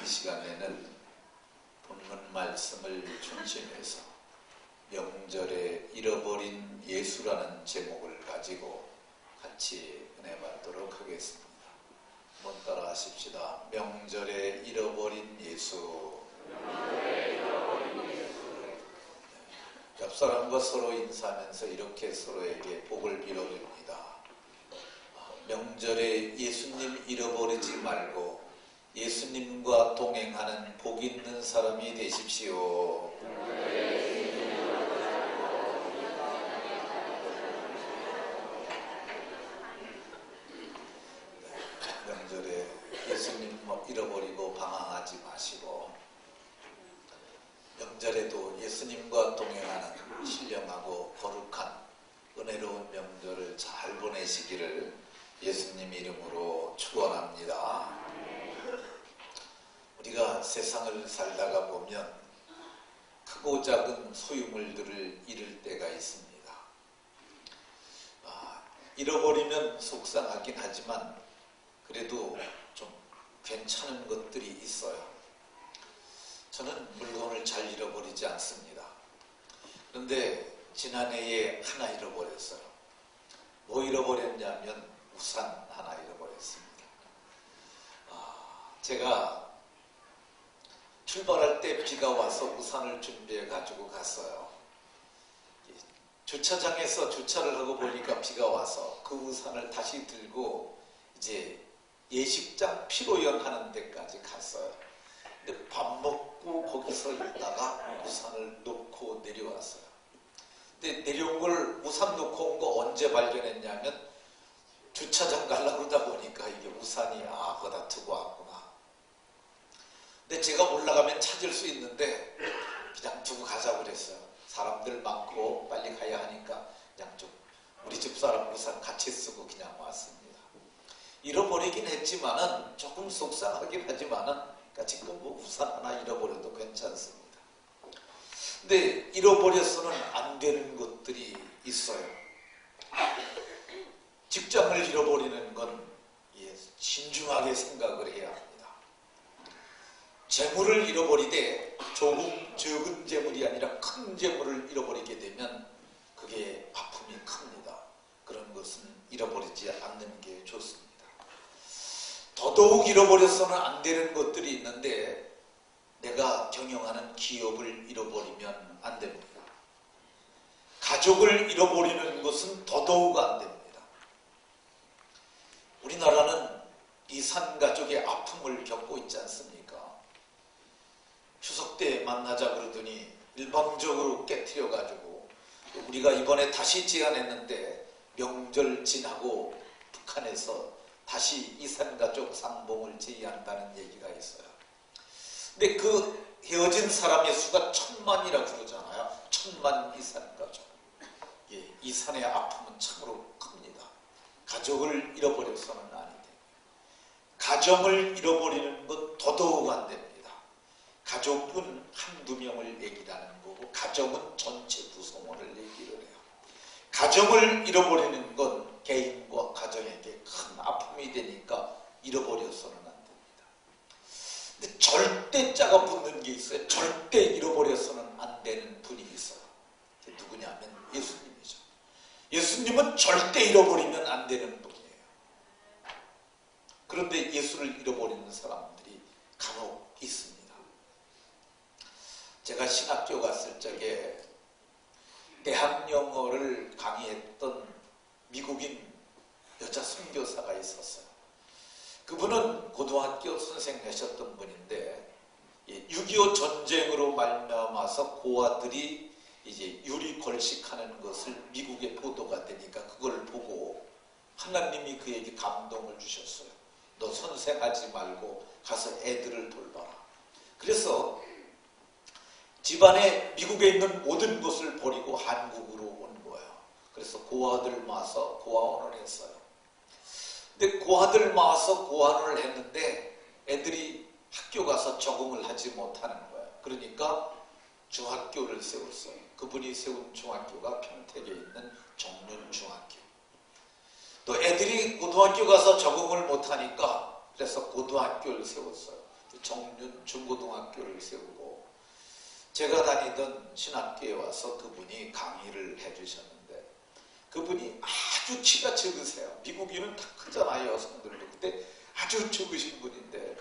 시간에는 본문 말씀을 중심해서 명절에 잃어버린 예수라는 제목을 가지고 같이 은혜 받도록 하겠습니다. 한번 따라 하십시다. 명절에 잃어버린 예수. 옆 사람과 서로 인사하면서 이렇게 서로에게 복을 빌어줍니다. 명절에 예수님 잃어버리지 말고 예수님과 동행하는 복 있는 사람이 되십시오. 명절에 예수님 잃어버리고 방황하지 마시고 명절에도 예수님과 동행하는 신령하고 거룩한 은혜로운 명절을 잘 보내시기를 예수님 이름으로 축원합니다. 우리가 세상을 살다가 보면 크고 작은 소유물들을 잃을 때가 있습니다. 잃어버리면 속상하긴 하지만 그래도 좀 괜찮은 것들이 있어요. 저는 물건을 잘 잃어버리지 않습니다. 그런데 지난해에 하나 잃어버렸어요. 뭐 잃어버렸냐면 우산 하나 잃어버렸습니다. 제가 출발할 때 비가 와서 우산을 준비해 가지고 갔어요. 주차장에서 주차를 하고 보니까 비가 와서 그 우산을 다시 들고 이제 예식장 피로연 하는 데까지 갔어요. 근데 밥 먹고 거기서 있다가 우산을 놓고 내려왔어요. 근데 내려온 걸 우산 놓고 온 거 언제 발견했냐면 주차장 가려고 그러다 보니까 이게 우산이 거기다 두고 왔구나. 근데 제가 올라가면 찾을 수 있는데 그냥 두고 가자고 그랬어요. 사람들 많고 빨리 가야 하니까 그냥 좀 우리 집사람 우산 같이 쓰고 그냥 왔습니다. 잃어버리긴 했지만은 조금 속상하긴 하지만은 그러니까 지금 뭐 우산 하나 잃어버려도 괜찮습니다. 근데 잃어버려서는 안 되는 것들이 있어요. 직장을 잃어버리는 건 신중하게 생각을 해야 합니다. 재물을 잃어버리되 조금 적은 재물이 아니라 큰 재물을 잃어버리게 되면 그게 아픔이 큽니다. 그런 것은 잃어버리지 않는 게 좋습니다. 더더욱 잃어버려서는 안 되는 것들이 있는데 내가 경영하는 기업을 잃어버리면 안 됩니다. 가족을 잃어버리는 것은 더더욱 안 됩니다. 우리나라는 이산가족의 아픔을 겪고 있지 않습니까? 추석 때 만나자 그러더니 일방적으로 깨트려가지고 우리가 이번에 다시 제안했는데 명절 지나고 북한에서 다시 이산가족 상봉을 제의한다는 얘기가 있어요. 근데 그 헤어진 사람의 수가 1000만이라고 그러잖아요. 1000만 이산가족. 이산의 아픔은 참으로 큽니다. 가족을 잃어버려서는 아니 됩니다. 가정을 잃어버리는 것 더더욱 안 됩니다. 가족은 한두 명을 얘기하는 거고 가정은 전체 구성원을 얘기를 해요. 가정을 잃어버리는 건 개인과 가정에게 큰 아픔이 되니까 잃어버려서는 안 됩니다. 근데 절대자가 붙는 게 있어요. 절대 잃어버려서는 안 되는 분이 있어요. 그게 누구냐면 예수님이죠. 예수님은 절대 잃어버리면 안 되는 분이에요. 그런데 예수를 잃어버리는 사람들이 간혹 있습니다. 제가 신학교 갔을 적에 대학 영어를 강의했던 미국인 여자 선교사가 있었어요. 그분은 고등학교 선생하셨던 분인데 6.25 전쟁으로 말미암아서 고아들이 이제 유리 걸식하는 것을 미국에 보도가 되니까 그걸 보고 하나님이 그에게 감동을 주셨어요. 너 선생하지 말고 가서 애들을 돌봐라. 그래서 집안에 미국에 있는 모든 것을 버리고 한국으로 온 거예요. 그래서 고아들 모아서 고아원을 했어요. 근데 고아들 모아서 고아원을 했는데 애들이 학교 가서 적응을 하지 못하는 거예요. 그러니까 중학교를 세웠어요. 그분이 세운 중학교가 평택에 있는 정륜중학교. 또 애들이 고등학교 가서 적응을 못하니까 그래서 고등학교를 세웠어요. 정륜 중고등학교를 세우고 제가 다니던 신학교에 와서 그분이 강의를 해주셨는데 그분이 아주 키가 적으세요. 미국인은 다 크잖아요. 여성들도. 근데 아주 적으신 분인데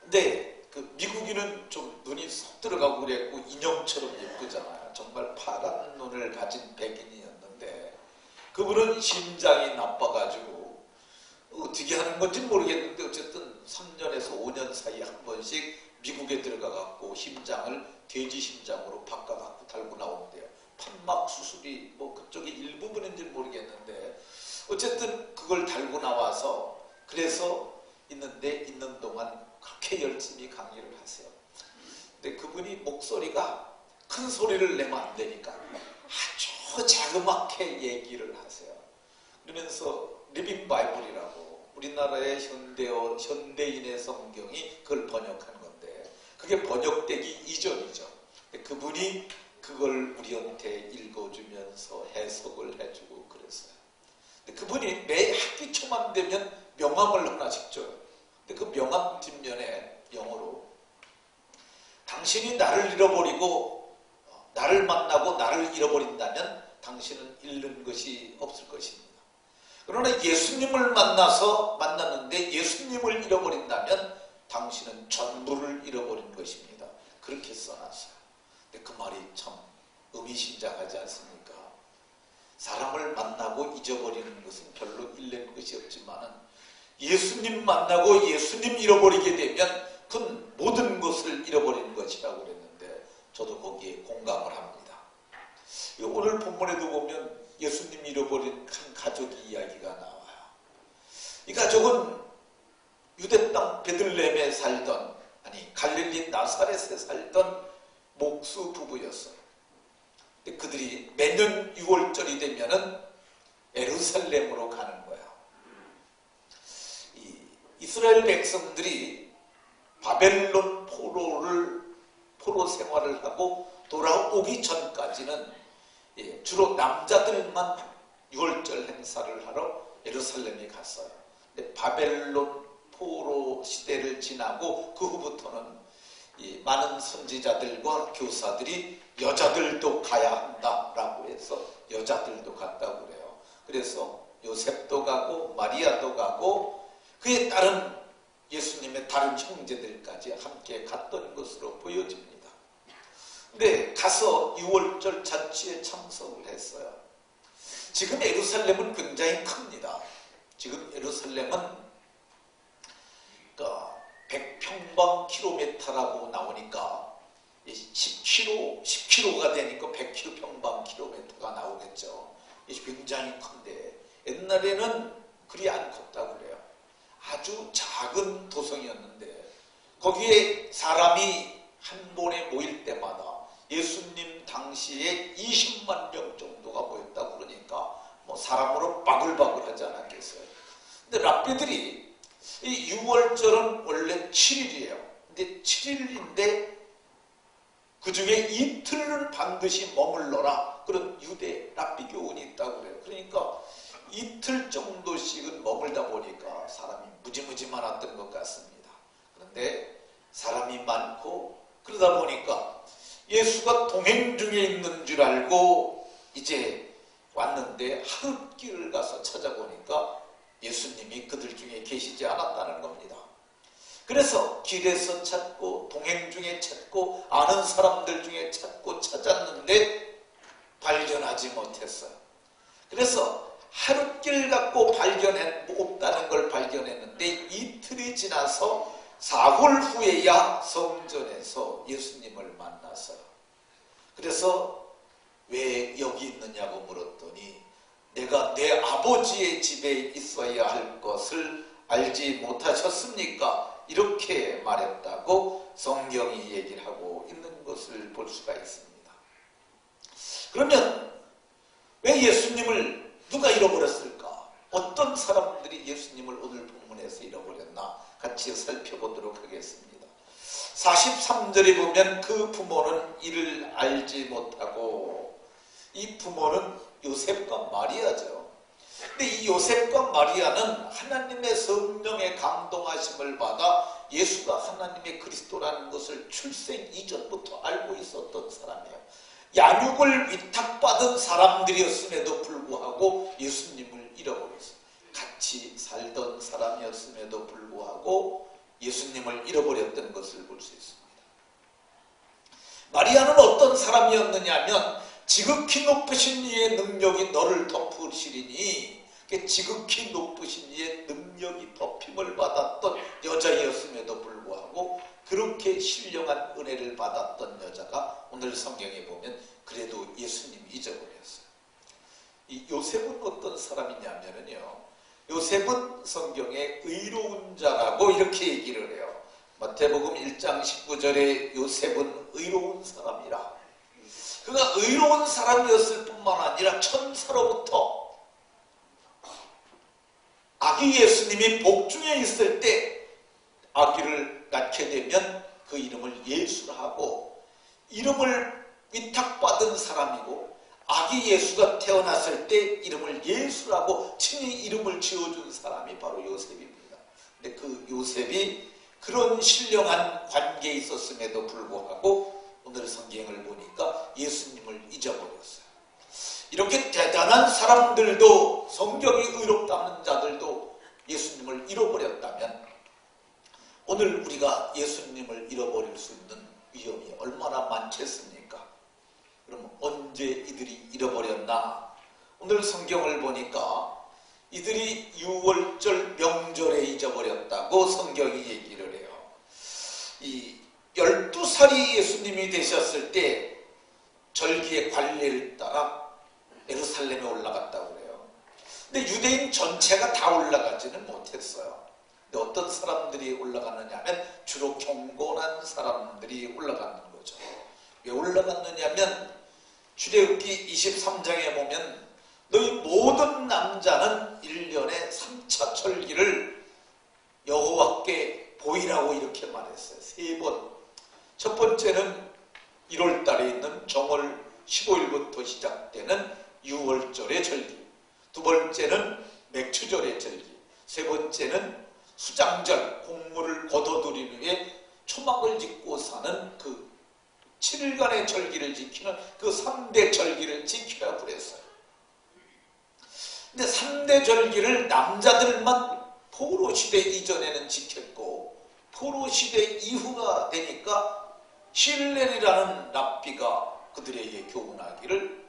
근데 그 미국인은 좀 눈이 쏙 들어가고 그랬고 인형처럼 예쁘잖아요. 정말 파란 눈을 가진 백인이었는데 그분은 심장이 나빠가지고 어떻게 하는 건지 모르겠는데 어쨌든 3년에서 5년 사이에 한 번씩 미국에 들어가갖고 심장을 돼지 심장으로 바꿔갖고 달고 나오는데요. 판막 수술이 뭐 그쪽의 일부분인지 모르겠는데 어쨌든 그걸 달고 나와서 그래서 있는 동안 그렇게 열심히 강의를 하세요. 근데 그분이 목소리가 큰 소리를 내면 안 되니까 아주 자그맣게 얘기를 하세요. 그러면서 리빙 바이블이라고 우리나라의 현대인의 성경이 그걸 번역한 건데 그게 번역되기 이전이죠. 그분이 그걸 우리한테 읽어주면서 해석을 해주고 그랬어요. 근데 그분이 매 학기 초만 되면 명함을 하나씩 줘요. 근데 그 명함 뒷면에 영어로 당신이 나를 잃어버리고 나를 만나고 나를 잃어버린다면 당신은 잃는 것이 없을 것입니다. 그러나 예수님을 만났는데 예수님을 잃어버린다면 당신은 전부를 잃어버린 것입니다. 그렇게 써놨어요. 근데 그 말이 참 의미심장하지 않습니까? 사람을 만나고 잊어버리는 것은 별로 잃는 것이 없지만은 예수님 만나고 예수님 잃어버리게 되면 그건 모든 것을 잃어버리는 것이라고 그랬는데 저도 거기에 공감을 합니다. 오늘 본문에도 보면 예수님 잃어버린 한 가족의 이야기가 나와요. 이 가족은 유대 땅 베들레헴에 살던 갈릴리 나사렛에 살던 목수 부부였어요. 근데 그들이 매년 6월절이 되면은 예루살렘으로 가는 거예요. 이스라엘 백성들이 바벨론 포로 생활을 하고 돌아오기 전까지는 주로 남자들만 6월절 행사를 하러 예루살렘에 갔어요. 근데 바벨론 포로 시대를 지나고 그 후부터는 많은 선지자들과 교사들이 여자들도 가야 한다라고 해서 여자들도 갔다고 그래요. 그래서 요셉도 가고 마리아도 가고 그에 따른 예수님의 다른 형제들까지 함께 갔던 것으로 보여집니다. 근데 가서 6월절 잔치에 참석을 했어요. 지금 예루살렘은 굉장히 큽니다. 지금 예루살렘은 100평방킬로미터라고 나오니까 10km가 되니까 100평방킬로미터가 나오겠죠. 굉장히 큰데 옛날에는 그리 안 컸다고 그래요. 아주 작은 도성이었는데 거기에 사람이 한 번에 모일 때마다 예수님 당시에 20만 명 정도가 모였다고 그러니까 뭐 사람으로 바글바글하지 않았겠어요. 근데 랍비들이 이 6월절은 원래 7일이에요. 근데 7일인데 그 중에 이틀은 반드시 머물러라. 그런 유대 랍비 교훈이 있다고 그래요. 그러니까 이틀 정도씩은 머물다 보니까 사람이 무지무지 많았던 것 같습니다. 그런데 사람이 많고 그러다 보니까 예수가 동행 중에 있는 줄 알고 이제 왔는데 하룻길을 가서 찾아보니까 예수님이 그들 중에 계시지 않았다는 겁니다. 그래서 길에서 찾고 동행 중에 찾고 아는 사람들 중에 찾고 찾았는데 발견하지 못했어요. 그래서 하룻길 갖고 없다는 걸 발견했는데 이틀이 지나서 4월 후에야 성전에서 예수님을 만났어요. 그래서 왜 여기 있느냐고 물었더니 내가 내 아버지의 집에 있어야 할 것을 알지 못하셨습니까? 이렇게 말했다고 성경이 얘기를 하고 있는 것을 볼 수가 있습니다. 그러면 왜 예수님을 누가 잃어버렸을까? 어떤 사람들이 예수님을 오늘 본문에서 잃어버렸나? 같이 살펴보도록 하겠습니다. 43절에 보면 그 부모는 이를 알지 못하고 이 부모는 요셉과 마리아죠. 근데 이 요셉과 마리아는 하나님의 성령의 감동하심을 받아 예수가 하나님의 그리스도라는 것을 출생 이전부터 알고 있었던 사람이에요. 양육을 위탁받은 사람들이었음에도 불구하고 예수님을 잃어버렸어요. 같이 살던 사람이었음에도 불구하고 예수님을 잃어버렸던 것을 볼 수 있습니다. 마리아는 어떤 사람이었느냐 하면 지극히 높으신 이의 능력이 너를 덮으시리니, 지극히 높으신 이의 능력이 덮임을 받았던 여자였음에도 불구하고 그렇게 신령한 은혜를 받았던 여자가 오늘 성경에 보면 그래도 예수님이 잊어버렸어요. 이 요셉은 어떤 사람이냐면요, 요셉은 성경에 의로운 자라고 이렇게 얘기를 해요. 마태복음 1장 19절에 요셉은 의로운 사람이라. 그가 의로운 사람이었을 뿐만 아니라 천사로부터 아기 예수님이 복중에 있을 때 아기를 낳게 되면 그 이름을 예수라 하고, 이름을 위탁받은 사람이고 아기 예수가 태어났을 때 이름을 예수라고 친히 이름을 지어준 사람이 바로 요셉입니다. 근데 그 요셉이 그런 신령한 관계에 있었음에도 불구하고 오늘 성경을 보니까 예수님을 잊어버렸어요. 이렇게 대단한 사람들도, 성경이 의롭다는 자들도 예수님을 잃어버렸다면 오늘 우리가 예수님을 잃어버릴 수 있는 위험이 얼마나 많겠습니까? 그럼 언제 이들이 잃어버렸나? 오늘 성경을 보니까 이들이 유월절 명절에 잊어버렸다고 성경이 얘기를 해요. 이 12살이 예수님이 되셨을 때 절기의 관례를 따라 예루살렘에 올라갔다고 그래요. 근데 유대인 전체가 다 올라가지는 못했어요. 근데 어떤 사람들이 올라갔느냐 하면 주로 경건한 사람들이 올라가는 거죠. 왜 올라갔느냐 하면 출애굽기 23장에 보면 너희 모든 남자는 1년에 3차 절기를 여호와께 보이라고 이렇게 말했어요. 3번. 첫 번째는 1월 달에 있는 정월 15일부터 시작되는 유월절의 절기, 두 번째는 맥추절의 절기, 세 번째는 수장절, 곡물을 거둬들이기 위해 초막을 짓고 사는 그 7일간의 절기를 지키는 그 3대 절기를 지켜야 그랬어요. 근데 3대 절기를 남자들만 포로 시대 이전에는 지켰고 포로 시대 이후가 되니까 실렐이라는 랍비가 그들에게 교훈하기를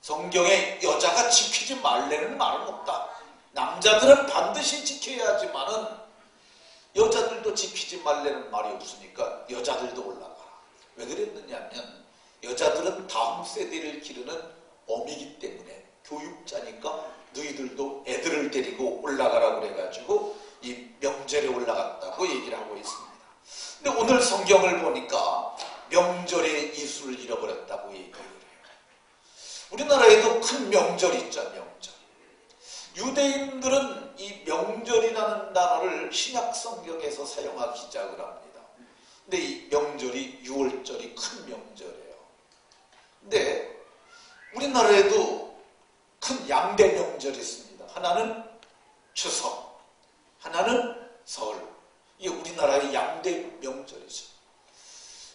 성경에 여자가 지키지 말래는 말은 없다. 남자들은 반드시 지켜야 하지만은 여자들도 지키지 말래는 말이 없으니까 여자들도 올라가라. 왜 그랬느냐 하면 여자들은 다음 세대를 기르는 어미기 때문에 교육자니까 너희들도 애들을 데리고 올라가라고 그래가지고 이 명절에 올라갔다고 얘기를 하고 있습니다. 근데 오늘 성경을 보니까 명절의 이수를 잃어버렸다고 얘기를 해요. 우리나라에도 큰 명절이 있죠. 명절. 유대인들은 이 명절이라는 단어를 신약 성경에서 사용하기 시작을 합니다. 근데 이 명절이 유월절이 큰 명절이에요. 근데 우리나라에도 큰 양대 명절이 있습니다. 하나는 추석, 하나는 설. 이게 우리나라의 양대 명절이죠.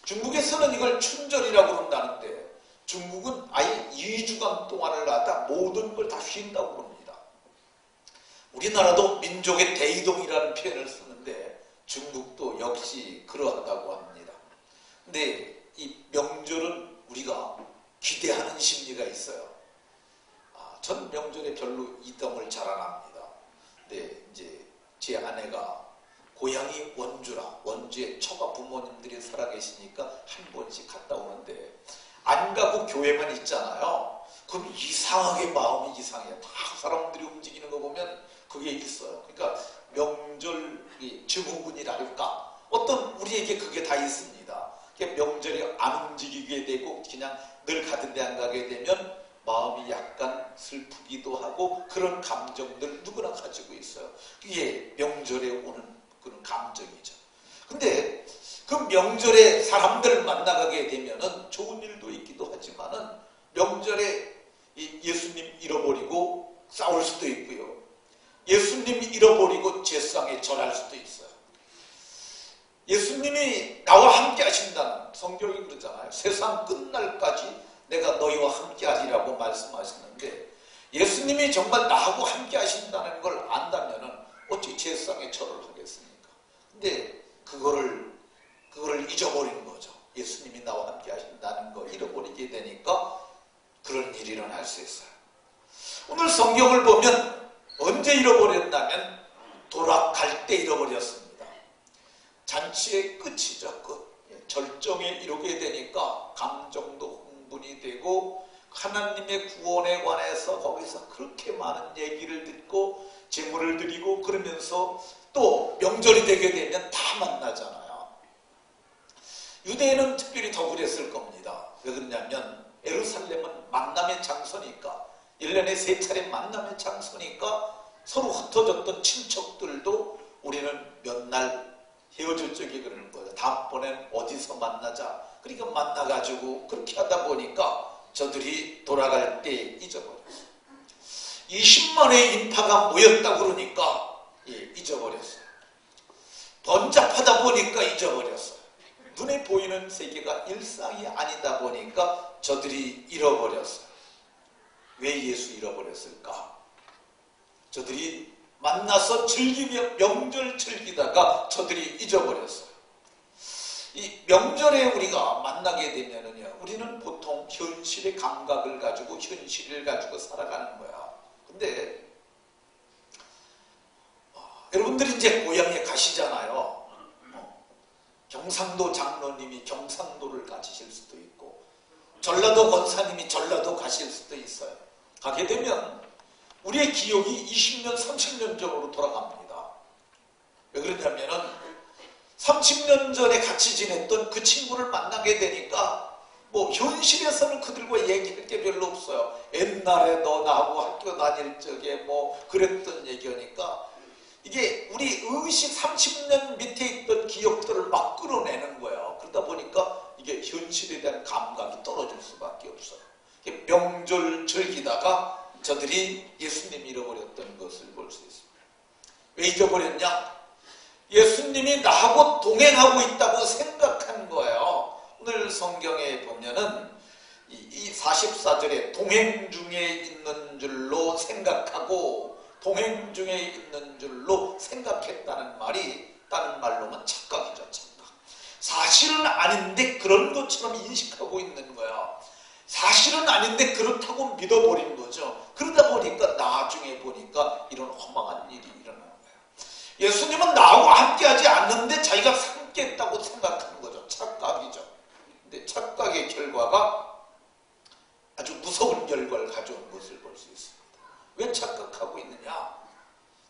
중국에서는 이걸 춘절이라고 그런다는데 중국은 아예 2주간 동안을 갖다 모든 걸 다 쉰다고 그럽니다. 우리나라도 민족의 대이동이라는 표현을 쓰는데 중국도 역시 그러하다고 합니다. 근데 이 명절은 우리가 기대하는 심리가 있어요. 전 명절에 별로 이동을 잘 안 합니다. 근데 이제 제 아내가 고향이 원주라, 원주에 처가 부모님들이 살아계시니까 한 번씩 갔다 오는데 안 가고 교회만 있잖아요. 그럼 이상하게 마음이 이상해요. 다 사람들이 움직이는 거 보면 그게 있어요. 그러니까 명절 증후군이랄까 어떤 우리에게 그게 다 있습니다. 명절이 안 움직이게 되고 그냥 늘 가던 데 안 가게 되면 마음이 약간 슬프기도 하고 그런 감정들 누구나 가지고 있어요. 그게 명절에 오는 그런 감정이죠. 근데 그 명절에 사람들 만나가게 되면은 좋은 일도 있기도 하지만은 명절에 예수님 잃어버리고 싸울 수도 있고요. 예수님이 잃어버리고 제상에 절할 수도 있어요. 예수님이 나와 함께 하신다는, 성경이 그러잖아요. 세상 끝날까지 내가 너희와 함께 하리라고 말씀하셨는데, 예수님이 정말 나하고 함께 하신다는 걸 안다면은 어찌 제상에 절을 하겠습니까? 근데 그거를 잊어버리는 거죠. 예수님이 나와 함께 하신다는 거 잃어버리게 되니까 그런 일이 일어날 수 있어요. 오늘 성경을 보면 언제 잃어버렸냐면 돌아갈 때 잃어버렸습니다. 잔치의 끝이죠. 끝. 절정에 이르게 되니까 감정도 흥분이 되고 하나님의 구원에 관해서 거기서 그렇게 많은 얘기를 듣고 제물을 드리고 그러면서 또 명절이 되게 되면 다 만나잖아요. 유대인은 특별히 더 그랬을 겁니다. 왜 그러냐면 예루살렘은 만남의 장소니까, 1년에 3차례 만남의 장소니까 서로 흩어졌던 친척들도 우리는 몇 날 헤어질 적에 그러는 거죠. 다음번엔 어디서 만나자. 그러니까 만나가지고 그렇게 하다 보니까 저들이 돌아갈 때 잊어버렸어요. 20만의 인파가 모였다고 그러니까 잊어버렸어요. 번잡하다 보니까 잊어버렸어요. 눈에 보이는 세계가 일상이 아니다 보니까 저들이 잃어버렸어요. 왜 예수 잃어버렸을까? 저들이 만나서 즐기며 명절 즐기다가 저들이 잊어버렸어요. 이 명절에 우리가 만나게 되면은요, 우리는 보통 현실의 감각을 가지고 현실을 가지고 살아가는 거야. 근데 여러분들이 이제 고향에 가시잖아요. 경상도 장로님이 경상도를 가실 수도 있고, 전라도 권사님이 전라도 가실 수도 있어요. 가게 되면 우리의 기억이 20년, 30년 전으로 돌아갑니다. 왜 그러냐면은 30년 전에 같이 지냈던 그 친구를 만나게 되니까 뭐 현실에서는 그들과 얘기할 게 별로 없어요. 옛날에 너 나하고 학교 다닐 적에 뭐 그랬던 얘기하니까 이게 우리 의식 30년 밑에 있던 기억들을 막 끌어내는 거예요. 그러다 보니까 이게 현실에 대한 감각이 떨어질 수밖에 없어요. 명절 즐기다가 저들이 예수님 잃어버렸던 것을 볼 수 있습니다. 왜 잊어버렸냐? 예수님이 나하고 동행하고 있다고 생각한 거예요. 오늘 성경에 보면은 이 44절에 동행 중에 있는 줄로 생각하고 동행 중에 있는 줄로 생각했다는 말이 다른 말로는 착각이죠. 착각. 사실은 아닌데 그런 것처럼 인식하고 있는 거야. 사실은 아닌데 그렇다고 믿어버린 거죠. 그러다 보니까 나중에 보니까 이런 허망한 일이 일어나는 거예요. 예수님은 나하고 함께하지 않는데 자기가 함께했다고 생각하는 거죠. 착각이죠. 근데 착각의 결과가 아주 무서운 결과를 가져온 것을 볼 수 있습니다. 왜 착각하고 있느냐?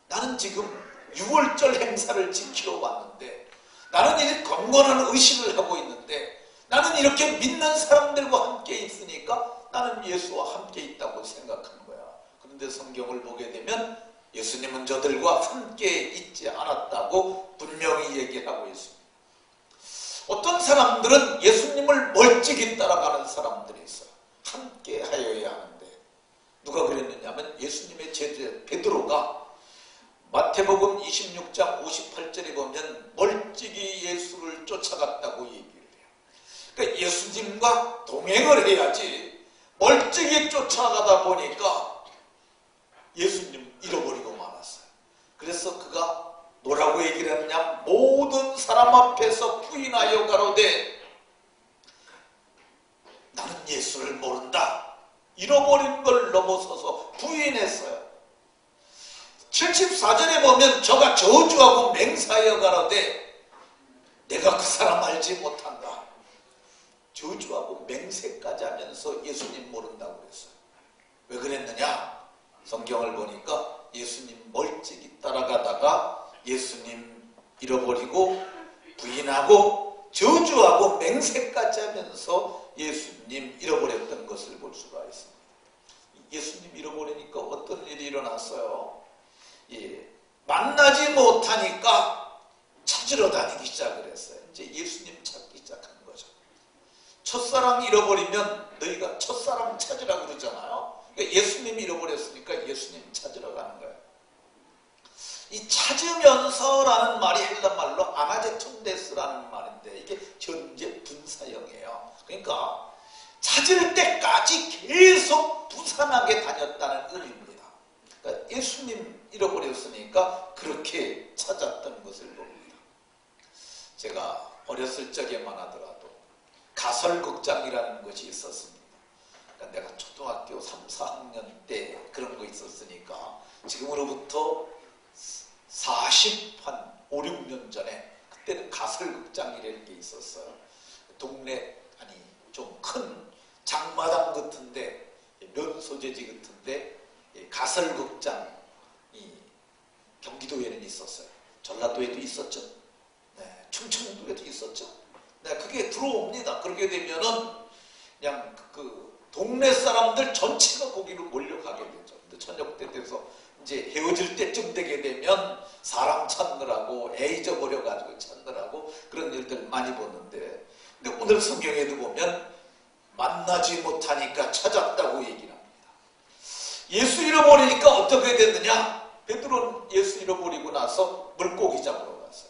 나는 지금 6월절 행사를 지키러 왔는데, 나는 이 건건한 의식을 하고 있는데, 나는 이렇게 믿는 사람들과 함께 있으니까 나는 예수와 함께 있다고 생각하는 거야. 그런데 성경을 보게 되면 예수님은 저들과 함께 있지 않았다고 분명히 얘기하고 있습니다. 어떤 사람들은 예수님을 멀찍이 따라가는 사람들이 있어요. 함께 하여야 하는데, 누가 그랬느냐면 예수님의 제자 베드로가 마태복음 26장 58절에 보면 멀찍이 예수를 쫓아갔다고 얘기해요. 그러니까 예수님과 동행을 해야지 멀찍이 쫓아가다 보니까 예수님 잃어버리고 말았어요. 그래서 그가 뭐라고 얘기를 했냐? 모든 사람 앞에서 부인하여 가로되 나는 예수를 모른다. 잃어버린 걸 넘어서서 부인했어요. 74절에 보면 저가 저주하고 맹세하여 가로되 내가 그 사람 알지 못한다. 저주하고 맹세까지 하면서 예수님 모른다고 그랬어요. 왜 그랬느냐? 성경을 보니까 예수님 멀찍이 따라가다가 예수님 잃어버리고 부인하고 저주하고 맹세까지 하면서 예수님 잃어버렸던 것을 볼 수가 있습니다. 예수님 잃어버리니까 어떤 일이 일어났어요? 만나지 못하니까 찾으러 다니기 시작을 했어요. 이제 예수님 찾기 시작한 거죠. 첫사랑 잃어버리면 너희가 첫사랑 찾으라 그러잖아요. 그러니까 예수님이 잃어버렸으니까 예수님 찾으러 가는 거예요. 이 찾으면서라는 말이 헬라 말로 아나제톤데스라는 말인데 이게 현재 분사형이에요. 그러니까 찾을 때까지 계속 부산하게 다녔다는 의미입니다. 그러니까 예수님 잃어버렸으니까 그렇게 찾았던 것을 봅니다. 제가 어렸을 적에만 하더라도 가설극장이라는 것이 있었습니다. 그러니까 내가 초등학교 3, 4학년 때 그런 거 있었으니까 지금으로부터 40한 5, 6년 전에 그때는 가설극장이라는 게 있었어요. 동네 아니 좀 큰 장마당 같은데 면 소재지 같은데 가설극장이 경기도에는 있었어요. 전라도에도 있었죠. 네, 충청도에도 있었죠. 네, 그게 들어옵니다. 그렇게 되면은 그냥 그 동네 사람들 전체가 거기로 몰려가게 되죠. 근데 저녁 때 돼서 이제 헤어질 때쯤 되게 되면 사람 찾느라고 애 잊어버려가지고 찾느라고 그런 일들 많이 보는데, 근데 오늘 성경에도 보면 만나지 못하니까 찾았다고 얘기를 합니다. 예수 잃어버리니까 어떻게 됐느냐? 베드로는 예수 잃어버리고 나서 물고기 잡으러 갔어요.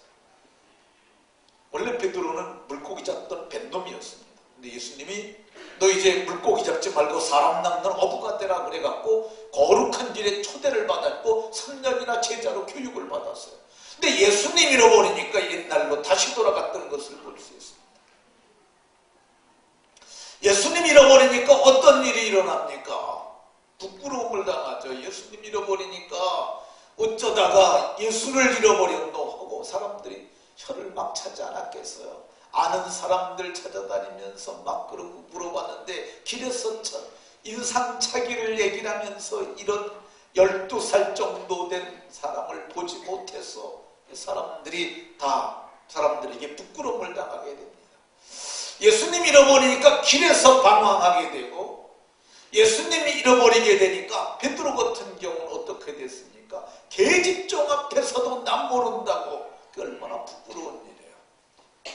원래 베드로는 물고기 잡던 뱃놈이었습니다. 근데 예수님이 너 이제 물고기 잡지 말고 사람 낚는 어부가 되라 그래갖고 거룩한 길에 초대를 받았고 3년이나 제자로 교육을 받았어요. 근데 예수님 잃어버리니까 옛날로 다시 돌아갔던 것을 볼 수 있습니다. 예수님 잃어버리니까 어떤 일이 일어납니까? 부끄러움을 당하죠. 예수님 잃어버리니까 어쩌다가 예수를 잃어버렸노 하고 사람들이 혀를 막 차지 않았겠어요. 아는 사람들 찾아다니면서 막 그러고 물어봤는데 길에서 인상차기를 얘기를 하면서 이런 12살 정도 된 사람을 보지 못해서 사람들에게 부끄러움을 당하게 됩니다. 예수님 잃어버리니까 길에서 방황하게 되고, 예수님이 잃어버리게 되니까 베드로 같은 경우는 어떻게 됐습니까? 계집종 앞에서도 남 모른다고. 그 얼마나 부끄러운 일이에요.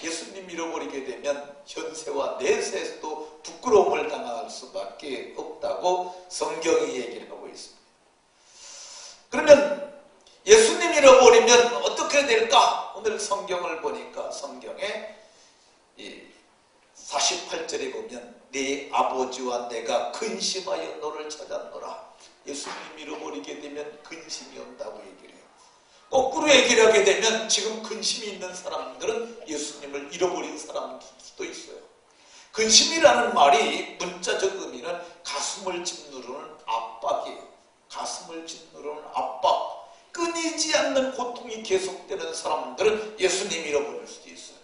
예수님 잃어버리게 되면 현세와 내세에서도 부끄러움을 당할 수밖에 없다고 성경이 얘기를 하고 있습니다. 그러면 예수님 잃어버리면 어떻게 될까? 오늘 성경을 보니까 성경에 48절에 보면 네 아버지와 내가 근심하여 너를 찾았노라. 예수님 잃어버리게 되면 근심이 온다고 얘기를 해요. 거꾸로 얘기를 하게 되면 지금 근심이 있는 사람들은 예수님을 잃어버린 사람일 수도 있어요. 근심이라는 말이 문자적 의미는 가슴을 짓누르는 압박이에요. 가슴을 짓누르는 압박, 끊이지 않는 고통이 계속되는 사람들은 예수님 잃어버릴 수도 있어요.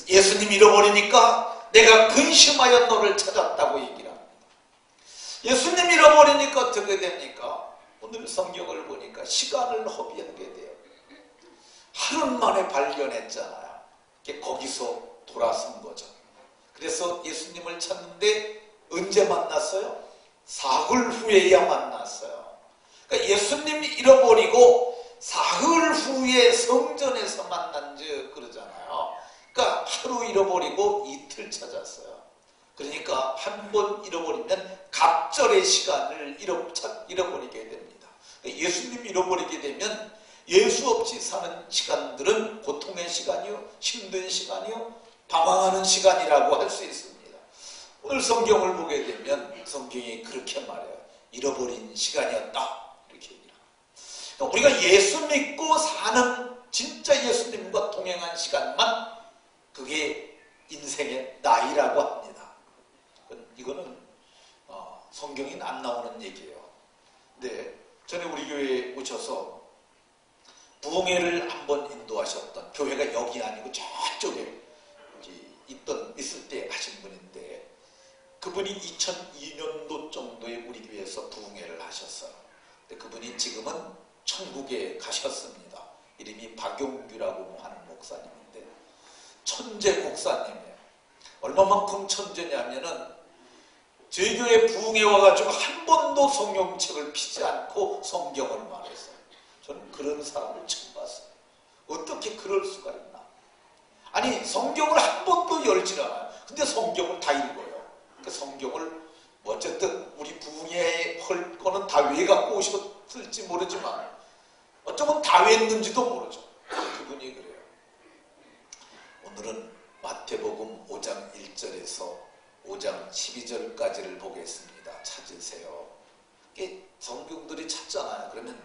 예수님 잃어버리니까 내가 근심하여 너를 찾았다고 얘기를 합니다. 예수님 잃어버리니까 어떻게 됩니까? 오늘 성경을 보니까 시간을 허비하게 돼요. 하루 만에 발견했잖아요. 거기서 돌아선 거죠. 그래서 예수님을 찾는데 언제 만났어요? 사흘 후에야 만났어요. 그러니까 예수님이 잃어버리고 사흘 후에 성전에서 만난 즉 그러잖아요. 그러니까 하루 잃어버리고 이틀 찾았어요. 그러니까 한 번 잃어버리면 갑절의 시간을 잃어버리게 됩니다. 예수님 잃어버리게 되면 예수 없이 사는 시간들은 고통의 시간이요, 힘든 시간이요, 방황하는 시간이라고 할 수 있습니다. 오늘 성경을 보게 되면 성경이 그렇게 말해요. 잃어버린 시간이었다. 이렇게 얘기합니다. 우리가 예수 믿고 사는 진짜 예수님과 동행한 시간만 그게 인생의 나이라고 합니다. 이거는 성경이 안 나오는 얘기예요. 근데 전에 우리 교회에 오셔서 부흥회를 한번 인도하셨던, 교회가 여기 아니고 저쪽에 있을 때 하신 분인데, 그분이 2002년도 정도에 우리 교회에서 부흥회를 하셨어요. 근데 그분이 지금은 천국에 가셨습니다. 이름이 박용규라고 하는 목사님인데 천재 목사님이에요. 얼마만큼 천재냐면은 저희 교회 부흥회 와가지고 한 번도 성경책을 피지 않고 성경을 말했어요. 저는 그런 사람을 처음 봤어요. 어떻게 그럴 수가 있나? 아니 성경을 한 번도 열질 않아요. 근데 성경을 다 읽어요. 그 성경을 뭐 어쨌든 우리 부흥회 할 거는 다 왜 갖고 오셨을지 모르지만 어쩌면 다 했는지도 모르죠. 그분이 그래요. 오늘은 마태복음 5장 1절에서 5장 12절까지를 보겠습니다. 찾으세요. 성경들이 찾잖아요. 그러면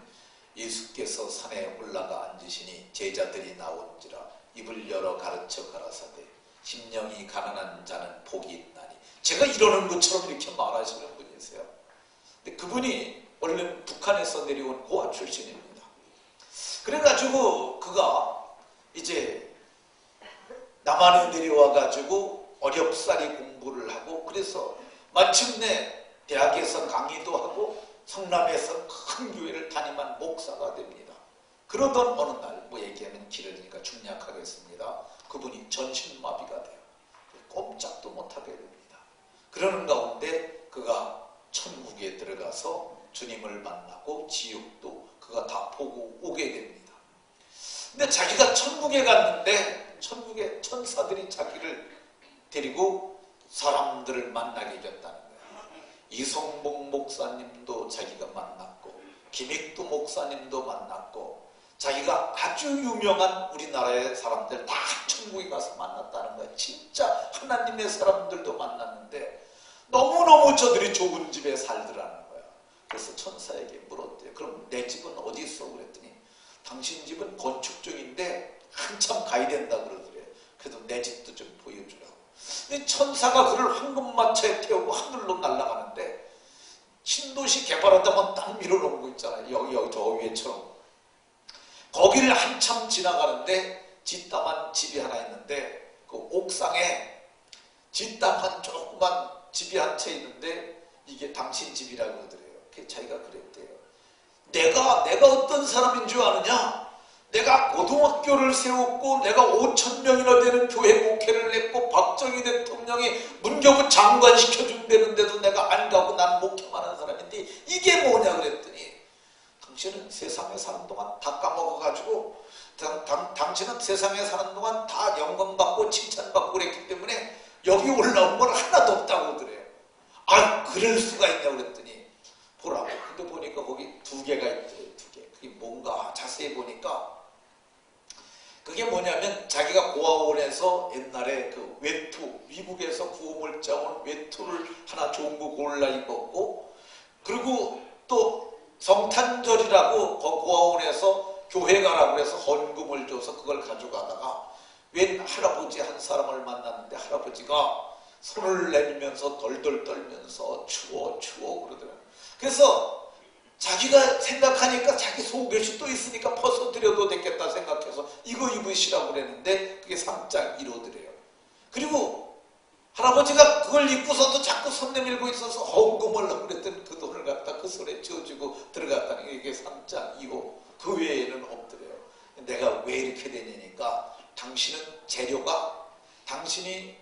예수께서 산에 올라가 앉으시니 제자들이 나온지라 입을 열어 가르쳐 가라사대 심령이 가난한 자는 복이 있나니. 제가 이러는 것처럼 이렇게 말하시는 분이세요. 근데 그분이 원래는 북한에서 내려온 고아 출신입니다. 그래가지고 그가 이제 남한에 내려와가지고 어렵사리 공부를 하고 그래서 마침내 대학에서 강의도 하고 성남에서 큰 교회를 담임한 목사가 됩니다. 그러던 어느 날, 뭐 얘기하면 길으니까 중략하겠습니다. 그분이 전신마비가 돼요. 꼼짝도 못하게 됩니다. 그러는 가운데 그가 천국에 들어가서 주님을 만나고 지옥도 그가 다 보고 오게 됩니다. 근데 자기가 천국에 갔는데 천국의 천사들이 자기를 데리고 사람들을 만나게 됐다는 거예요. 이성복 목사님도 자기가 만났고 김익두 목사님도 만났고 자기가 아주 유명한 우리나라의 사람들 다 천국에 가서 만났다는 거예요. 진짜 하나님의 사람들도 만났는데 너무너무 저들이 좋은 집에 살더라는 거예요. 그래서 천사에게 물었대요. 그럼 내 집은 어디 있어? 그랬더니 당신 집은 건축 중인데 한참 가야 된다 그러더래요. 그래도 내 집도 좀 보여주라고. 천사가 그를 황금마차에 태우고 하늘로 날아가는데 신도시 개발하다만 딱 밀어놓은 거 있잖아요. 여기 저 위에처럼. 거기를 한참 지나가는데 뒷담한 집이 하나 있는데 그 옥상에 뒷담한 조그만 집이 한 채 있는데 이게 당신 집이라고 그러더래요. 자기가 그랬대요. 내가 어떤 사람인 줄 아느냐? 내가 고등학교를 세웠고 내가 5,000명이나 되는 교회 목회를 냈고 박정희 대통령이 문교부 장관 시켜준다는데도 내가 안 가고 난 목회만 하는 사람인데 이게 뭐냐 그랬더니 당신은 세상에 사는 동안 다 까먹어가지고 당신은 세상에 사는 동안 다 영광받고 칭찬받고 그랬기 때문에 여기 올라온 건 하나도 없다고 그래요. 아 그럴 수가 있냐고 그랬더니 보라고. 근데 보니까 거기 2개가 있더래요. 2개. 그게 뭔가 자세히 보니까 그게 뭐냐면 자기가 고아원에서 옛날에 그 외투, 미국에서 구호물자 온 외투를 하나 좋은 거 골라 입었고 그리고 또 성탄절이라고 고아원에서 교회 가라고 해서 헌금을 줘서 그걸 가져가다가 웬 할아버지 한 사람을 만났는데 할아버지가 손을 내밀면서 덜덜 떨면서 추워 그러더라고요. 그래서 자기가 생각하니까 자기 속옷이 또 있으니까 벗어드려도 되겠다 생각해서 이거 입으시라고 그랬는데 그게 3장 1호더래요. 그리고 할아버지가 그걸 입고서도 자꾸 손 내밀고 있어서 헌금을 하고 그랬더니 그 돈을 갖다 그 손에 쥐어주고 들어갔다는 게 이게 3장 2호. 그 외에는 없더래요. 내가 왜 이렇게 되냐니까 당신은 재료가 당신이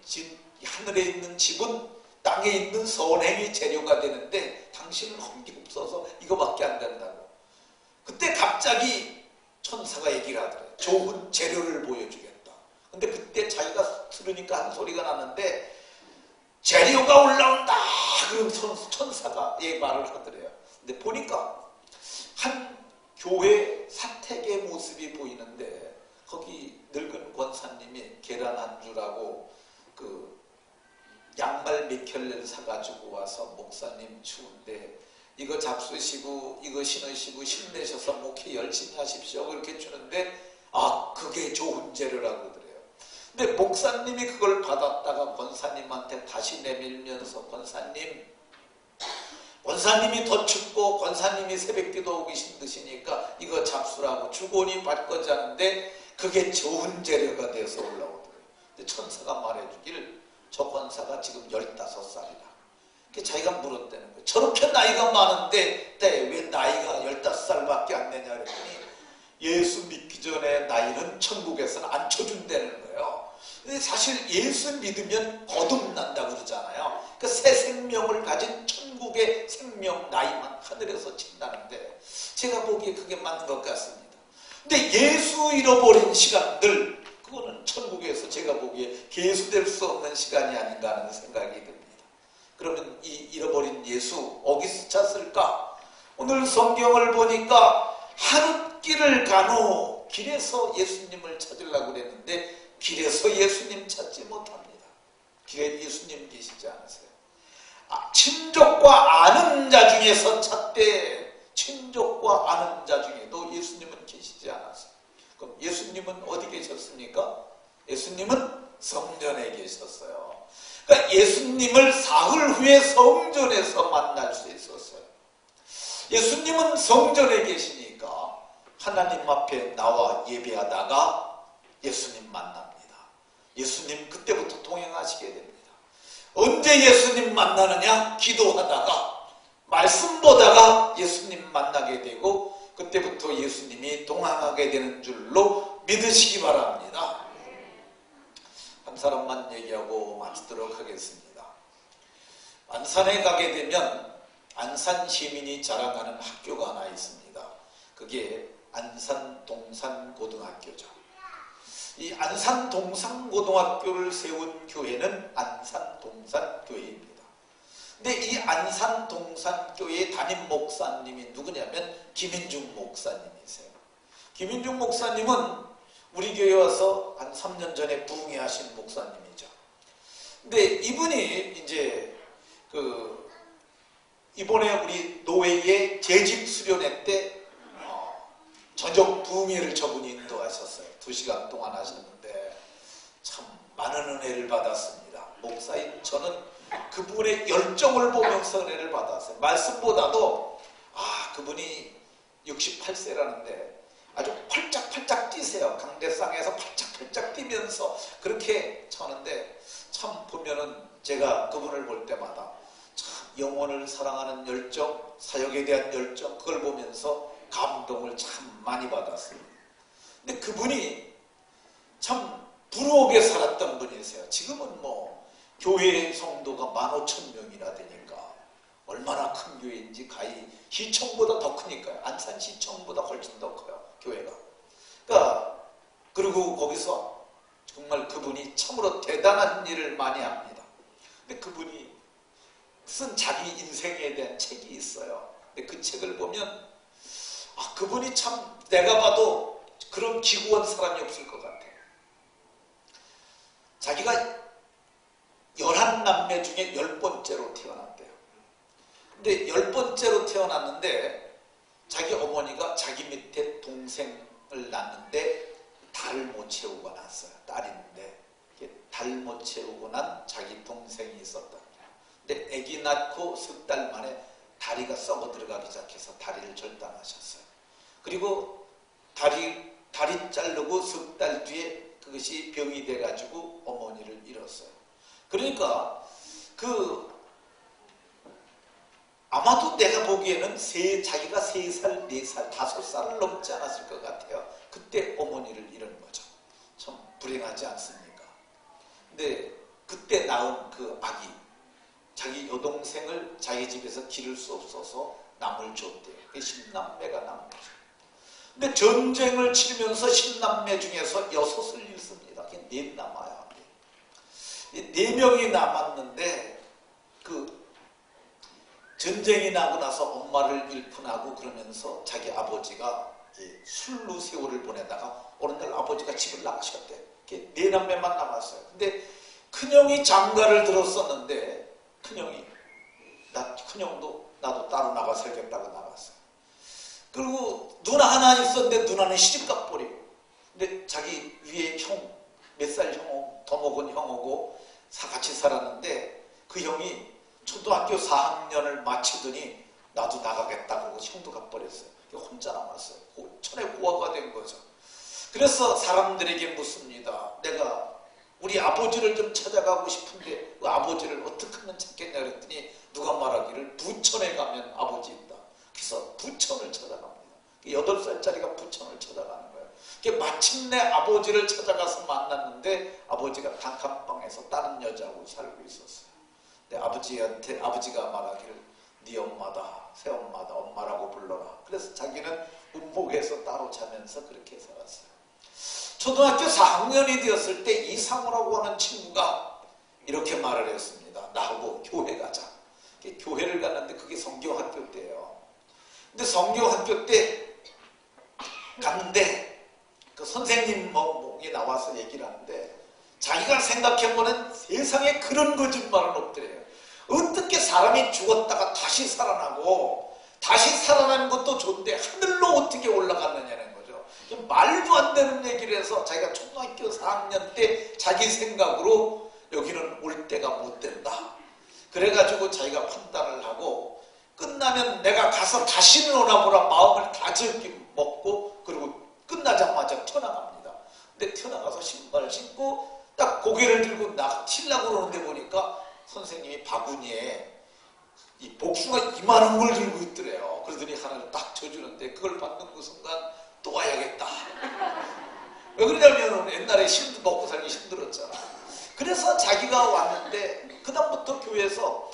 하늘에 있는 집은 땅에 있는 선행이 재료가 되는데 당신은 헌게 없어서 이거밖에 안 된다고. 그때 갑자기 천사가 얘기를 하더래요. 좋은 재료를 보여주겠다. 근데 그때 자기가 들으니까 한 소리가 나는데 재료가 올라온다. 그럼 천사가 이 말을 하더래요. 근데 보니까 한 교회 사택의 모습이 보이는데 거기 늙은 권사님이 계란 한 줄하고 그 양말 몇 켤레를 사가지고 와서 목사님 추운데 이거 잡수시고 이거 신으시고 힘내셔서 목회 열심히 하십시오 그렇게 주는데 아 그게 좋은 재료라고 그래요. 근데 목사님이 그걸 받았다가 권사님한테 다시 내밀면서 권사님이 더 춥고 권사님이 새벽기도 오기 힘드시니까 이거 잡수라고 주거니 받고자 하는데 그게 좋은 재료가 돼서 올라오더래요. 근데 천사가 말해주길 저 권사가 지금 15살이라. 자기가 물었다는 거예요. 저렇게 나이가 많은데 왜 나이가 15살밖에 안 되냐 그랬더니 예수 믿기 전에 나이는 천국에서는 안 쳐준다는 거예요. 근데 사실 예수 믿으면 거듭난다고 그러잖아요. 그 새 생명을 가진 천국의 생명 나이만 하늘에서 친다는데 제가 보기에 그게 맞는 것 같습니다. 근데 예수 잃어버린 시간들 그거는 천국에서 제가 보기에 계수될 수 없는 시간이 아닌가 하는 생각이 듭니다. 그러면 이 잃어버린 예수 어디서 찾을까? 오늘 성경을 보니까 하룻길을 간후 길에서 예수님을 찾으려고 그랬는데 길에서 예수님 찾지 못합니다. 길에 예수님 계시지 않으세요. 친족과 아는 자 중에서 찾되 친족과 아는 자 중에도 예수님은 계시지 않았어요. 그럼 예수님은 어디 계셨습니까? 예수님은 성전에 계셨어요. 그러니까 예수님을 사흘 후에 성전에서 만날 수 있었어요. 예수님은 성전에 계시니까 하나님 앞에 나와 예배하다가 예수님 만납니다. 예수님 그때부터 동행하시게 됩니다. 언제 예수님 만나느냐? 기도하다가 말씀 보다가 예수님 만나게 되고 그때부터 예수님이 동행하게 되는 줄로 믿으시기 바랍니다. 한 사람만 얘기하고 마치도록 하겠습니다. 안산에 가게 되면 안산 시민이 자랑하는 학교가 하나 있습니다. 그게 안산 동산고등학교죠. 이 안산 동산고등학교를 세운 교회는 안산 동산교회입니다. 근데 이 안산 동산교회의 담임 목사님이 누구냐면 김인중 목사님이세요. 김인중 목사님은 우리 교회에 와서 한 3년 전에 부흥회하신 목사님이죠. 근데 이분이 이제 이번에 우리 노회의 재직 수련회 때 저녁 부흥회를 저분이 인도하셨어요. 2시간 동안 하셨는데 참 많은 은혜를 받았습니다. 목사인 저는 그분의 열정을 보면서 은혜를 받았어요. 말씀보다도 그분이 68세라는데 아주 팔짝팔짝 뛰세요. 강대상에서 팔짝팔짝 뛰면서 그렇게 쳐는데 참 보면은 제가 그분을 볼 때마다 참 영혼을 사랑하는 열정, 사역에 대한 열정, 그걸 보면서 감동을 참 많이 받았습니다. 근데 그분이 참 부러우게 살았던 분이세요. 지금은 뭐 교회 성도가 15,000명이나 되니까 얼마나 큰 교회인지 가히 시청보다 더 크니까요. 안산 시청보다 훨씬 더 커요. 교회가. 그러니까 그리고 거기서 정말 그분이 참으로 대단한 일을 많이 합니다. 근데 그분이 쓴 자기 인생에 대한 책이 있어요. 근데 그 책을 보면 그분이 참 내가 봐도 그런 기구한 사람이 없을 것 같아요. 자기가 11남매 중에 10번째로 태어났대요. 근데 10번째로 태어났는데 자기 어머니가 자기 밑에 동생을 낳는데 달을 못 채우고 낳았어요. 딸인데 달 못 채우고 난 자기 동생이 있었답니다. 근데 아기 낳고 석 달 만에 다리가 썩어 들어가기 시작해서 다리를 절단하셨어요. 그리고 다리 자르고 석 달 뒤에 그것이 병이 돼가지고 어머니를 잃었어요. 그러니까 아마도 내가 보기에는 자기가 3살, 4살, 5살을 넘지 않았을 것 같아요. 그때 어머니를 잃은 거죠. 참 불행하지 않습니까? 근데 그때 낳은 그 아기, 자기 여동생을 자기 집에서 기를 수 없어서 남을 줬대요. 그게 10남매가 남은 거죠. 근데 전쟁을 치르면서 10남매 중에서 6을 잃습니다. 그게 4 남아요. 4명이 남았는데 전쟁이 나고 나서 엄마를 일푼하고 그러면서 자기 아버지가 술로 세월을 보내다가 어느 날 아버지가 집을 나가셨대요. 4남매만 남았어요. 근데 큰형이 장가를 들었었는데 큰형도 나도 따로 나가 살겠다고 나갔어요. 그리고 누나 하나 있었는데 누나는 시집가 버리고, 근데 자기 위에 몇 살 형, 더 먹은 형하고 같이 살았는데 그 형이 초등학교 4학년을 마치더니 나도 나가겠다고 형도 가버렸어요. 혼자 남았어요. 천의 고아가 된 거죠. 그래서 사람들에게 묻습니다. 내가 우리 아버지를 좀 찾아가고 싶은데 그 아버지를 어떻게 하면 찾겠냐 그랬더니 누가 말하기를 부천에 가면 아버지 있다. 그래서 부천을 찾아갑니다. 8살짜리가 부천을 찾아가는 거예요. 마침내 아버지를 찾아가서 만났는데 아버지가 단칸방에서 다른 여자하고 살고 있었어요. 근데 아버지가 말하기를 네 엄마다, 새엄마다, 엄마라고 불러라. 그래서 자기는 운목에서 따로 자면서 그렇게 살았어요. 초등학교 4학년이 되었을 때 이상우라고 하는 친구가 이렇게 말을 했습니다. 나하고 교회 가자. 교회를 갔는데 그게 성경학교 때예요. 근데 성경학교 때 갔는데 그 선생님 목에 나와서 얘기를 하는데 자기가 생각해보는 세상에 그런 거짓말은 없더래요. 어떻게 사람이 죽었다가 다시 살아나고 다시 살아나는 것도 좋은데 하늘로 어떻게 올라갔느냐는 거죠. 말도 안 되는 얘기를 해서 자기가 초등학교 4학년 때 자기 생각으로 여기는 올 때가 못 된다. 그래가지고 자기가 판단을 하고 끝나면 내가 가서 다시는 오나 보라 마음을 다잡고 그리고 끝나자마자 튀어나갑니다. 근데 튀어나가서 신발을 신고 딱 고개를 들고 튀려고 그러는데 보니까 선생님이 바구니에 이 복숭아 이만한 걸 들고 있더래요. 그러더니 하나를 딱 쳐주는데 그걸 받는 그 순간 또 와야겠다. 왜 그러냐면 옛날에 먹고 살기 힘들었잖아. 그래서 자기가 왔는데 그 다음부터 교회에서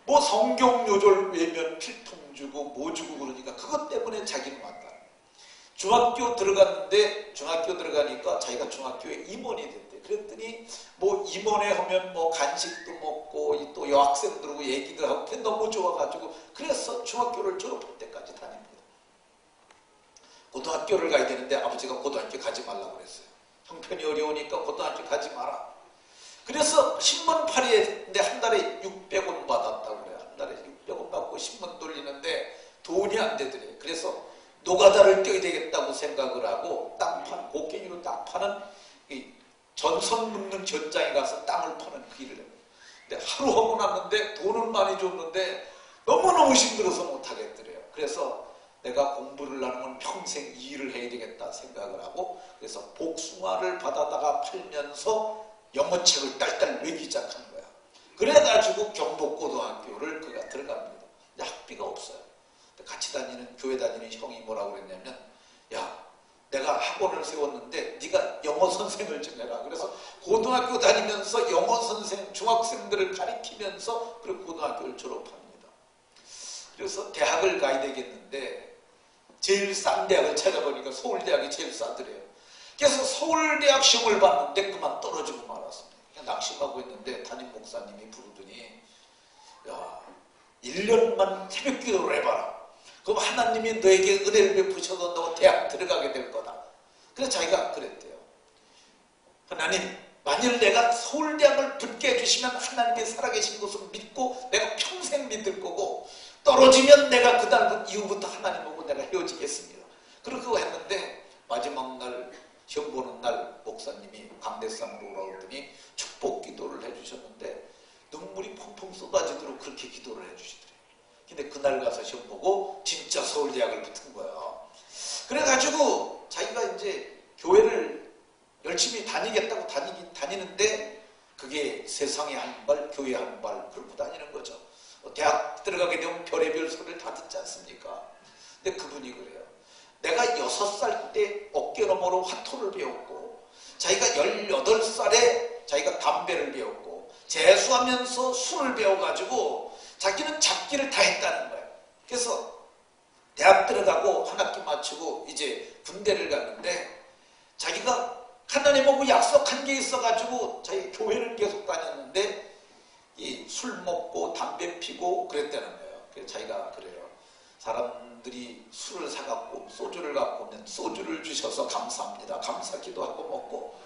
뭐 성경 요절 외면 필통 주고 뭐 주고 그러니까 그것 때문에 자기는 왔다. 중학교 들어갔는데 중학교 들어가니까 자기가 중학교에 임원이 됐대. 그랬더니 뭐 임원회 하면 뭐 간식도 먹고 또 여학생들하고 얘기도 하고 그게 너무 좋아가지고 그래서 중학교를 졸업할 때까지 다닙니다. 고등학교를 가야 되는데 아버지가 고등학교 가지 말라고 그랬어요. 형편이 어려우니까 고등학교 가지 마라. 그래서 신문팔이에 했는데 한 달에 600원 받았다고 그래요. 한 달에 600원 받고 신문 돌리는데 돈이 안 되더래요. 그래서 노가다를 떼야 되겠다고 생각을 하고 땅판, 곡괭이로 땅 파는 이 전선 묻는 전장에 가서 땅을 파는 그 일을 해요. 근데 하루 하고 났는데 돈은 많이 줬는데 너무너무 힘들어서 못하겠더래요. 그래서 내가 공부를 하면 평생 이 일을 해야 되겠다 생각을 하고 그래서 복숭아를 받아다가 팔면서 영어책을 딸딸 외기 시작한 거야. 그래가지고 경복고등학교를 그가 들어갑니다. 근데 학비가 없어요. 같이 다니는 교회 다니는 형이 뭐라고 그랬냐면 야 내가 학원을 세웠는데 네가 영어 선생을 좀 해라. 그래서 고등학교 다니면서 영어 선생 중학생들을 가리키면서 그리고 고등학교를 졸업합니다. 그래서 대학을 가야 되겠는데 제일 싼 대학을 찾아보니까 서울대학이 제일 싸더래요. 그래서 서울대학 시험을 봤는데 그만 떨어지고 말았습니다. 그냥 낙심하고 있는데 담임 목사님이 부르더니 야 1년만 새벽 기도를 해봐라. 그럼 하나님이 너에게 은혜를 베푸셔서 너 대학 들어가게 될 거다. 그래서 자기가 그랬대요. 하나님 만일 내가 서울대학을 붙게 해주시면 하나님이 살아계신 것을 믿고 내가 평생 믿을 거고 떨어지면 내가 그날 이후부터 하나님하고 내가 헤어지겠습니다. 그렇게 했는데 마지막 날 시험 보는 날 목사님이 강대상으로 오라더니 축복 기도를 해주셨는데 눈물이 펑펑 쏟아지도록 그렇게 기도를 해주시더래요. 근데 그날 가서 시험 보고 진짜 서울대학을 붙은 거야. 그래가지고 자기가 이제 교회를 열심히 다니겠다고 다니는데 그게 세상에 한 발, 교회에 한 발 그러고 다니는 거죠. 대학 들어가게 되면 별의별 소리를 다 듣지 않습니까? 근데 그분이 그래요. 내가 6살 때 어깨너머로 화토를 배웠고 자기가 18살에 자기가 담배를 배웠고 재수하면서 술을 배워가지고 자기는 잡기를 다 했다는 거예요. 그래서 대학 들어가고 한 학기 마치고 이제 군대를 갔는데 자기가 하나님하고 약속한 게 있어가지고 자기 교회를 계속 다녔는데 이 술 먹고 담배 피고 그랬다는 거예요. 그래서 자기가 그래요. 사람들이 술을 사갖고 소주를 갖고 오면 소주를 주셔서 감사합니다. 감사기도 하고 먹고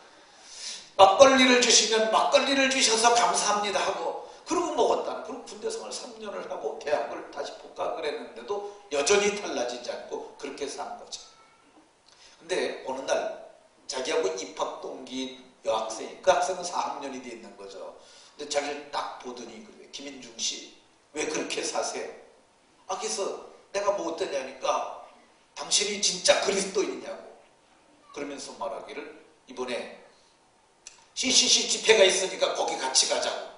막걸리를 주시면 막걸리를 주셔서 감사합니다 하고 그러고 먹었다. 그리고 군대 생활 3년을 하고 대학을 다시 복학을 했는데도 여전히 달라지지 않고 그렇게 산 거죠. 근데 어느 날 자기하고 입학 동기인 여학생이 그 학생은 4학년이 돼 있는 거죠. 근데 자기를 딱 보더니 그래. 김인중 씨 왜 그렇게 사세요? 그래서 내가 뭐 어떠냐니까 당신이 진짜 그리스도인이냐고 그러면서 말하기를 이번에 CCC 집회가 있으니까 거기 같이 가자고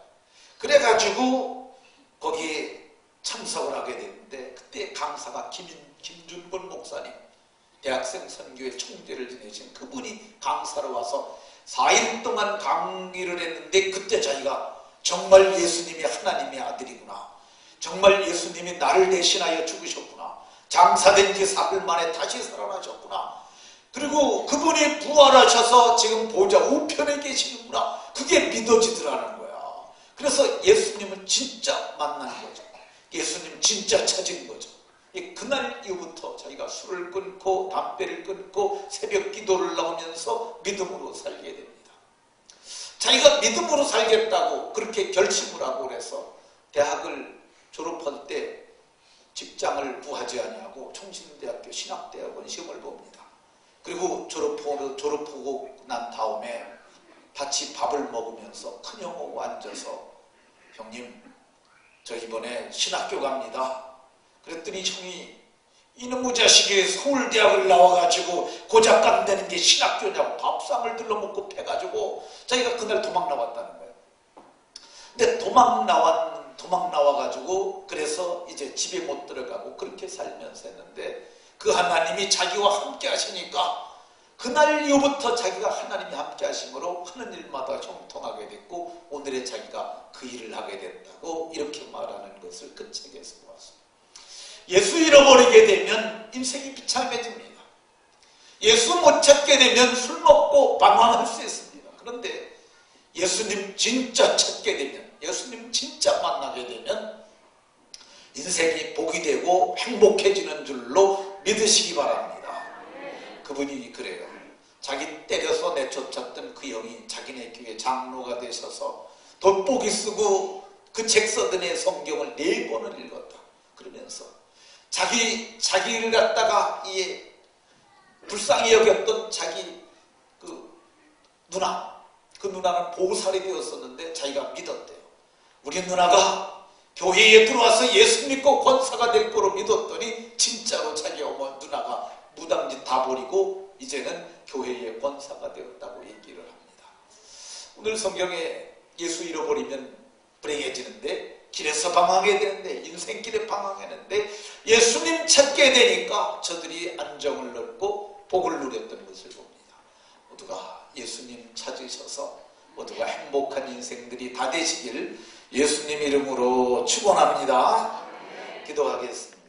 그래가지고 거기에 참석을 하게 됐는데 그때 강사가 김준권 목사님 대학생 선교회 총재를 지내신 그분이 강사로 와서 4일 동안 강의를 했는데 그때 자기가 정말 예수님이 하나님의 아들이구나. 정말 예수님이 나를 대신하여 죽으셨구나. 장사된 지 사흘 만에 다시 살아나셨구나. 그리고 그분이 부활하셔서 지금 보좌 우편에 계시는구나. 그게 믿어지더라는 거야. 그래서 예수님은 진짜 만난 거죠. 예수님 진짜 찾은 거죠. 그날 이후부터 자기가 술을 끊고 담배를 끊고 새벽 기도를 나오면서 믿음으로 살게 됩니다. 자기가 믿음으로 살겠다고 그렇게 결심을 하고 그래서 대학을 졸업할 때 직장을 구하지 아니하고 총신대학교 신학대학원 시험을 봅니다. 그리고 졸업하고 난 다음에 같이 밥을 먹으면서 큰형하고 앉아서 형님 저 이번에 신학교 갑니다. 그랬더니 형이 이놈의 자식이 서울대학을 나와가지고 고작 간다는 게 신학교냐고 밥상을 들러먹고 패가지고 자기가 그날 도망 나왔다는 거예요. 근데 도망 나와가지고 그래서 이제 집에 못 들어가고 그렇게 살면서 했는데 그 하나님이 자기와 함께 하시니까 그날 이후부터 자기가 하나님이 함께 하심으로 하는 일마다 형통하게 됐고 오늘의 자기가 그 일을 하게 됐다고 이렇게 말하는 것을 그 책에서 보았습니다. 예수 잃어버리게 되면 인생이 비참해집니다. 예수 못 찾게 되면 술 먹고 방황할 수 있습니다. 그런데 예수님 진짜 찾게 되면, 예수님 진짜 만나게 되면 인생이 복이 되고 행복해지는 줄로 믿으시기 바랍니다. 그분이 그래요. 자기 때려서 내쫓았던 그 형이 자기네 교회 장로가 되셔서 돋보기 쓰고 그 책 써던 애 성경을 4번을 읽었다. 그러면서 자기를 갖다가 불쌍히 여겼던 자기 그 누나는 보살이 되었었는데 자기가 믿었대요. 우리 누나가 교회에 들어와서 예수 믿고 권사가 될 거로 믿었더니 진짜로 자기 어머 누나가 무당짓 다 버리고 이제는 교회의 권사가 되었다고 얘기를 합니다. 오늘 성경에 예수 잃어버리면 불행해지는데 길에서 방황해야 되는데 인생길에 방황했는데 예수님 찾게 되니까 저들이 안정을 얻고 복을 누렸던 것을 봅니다. 모두가 예수님 찾으셔서 모두가 행복한 인생들이 다 되시길 예수님 이름으로 축원합니다. 기도하겠습니다.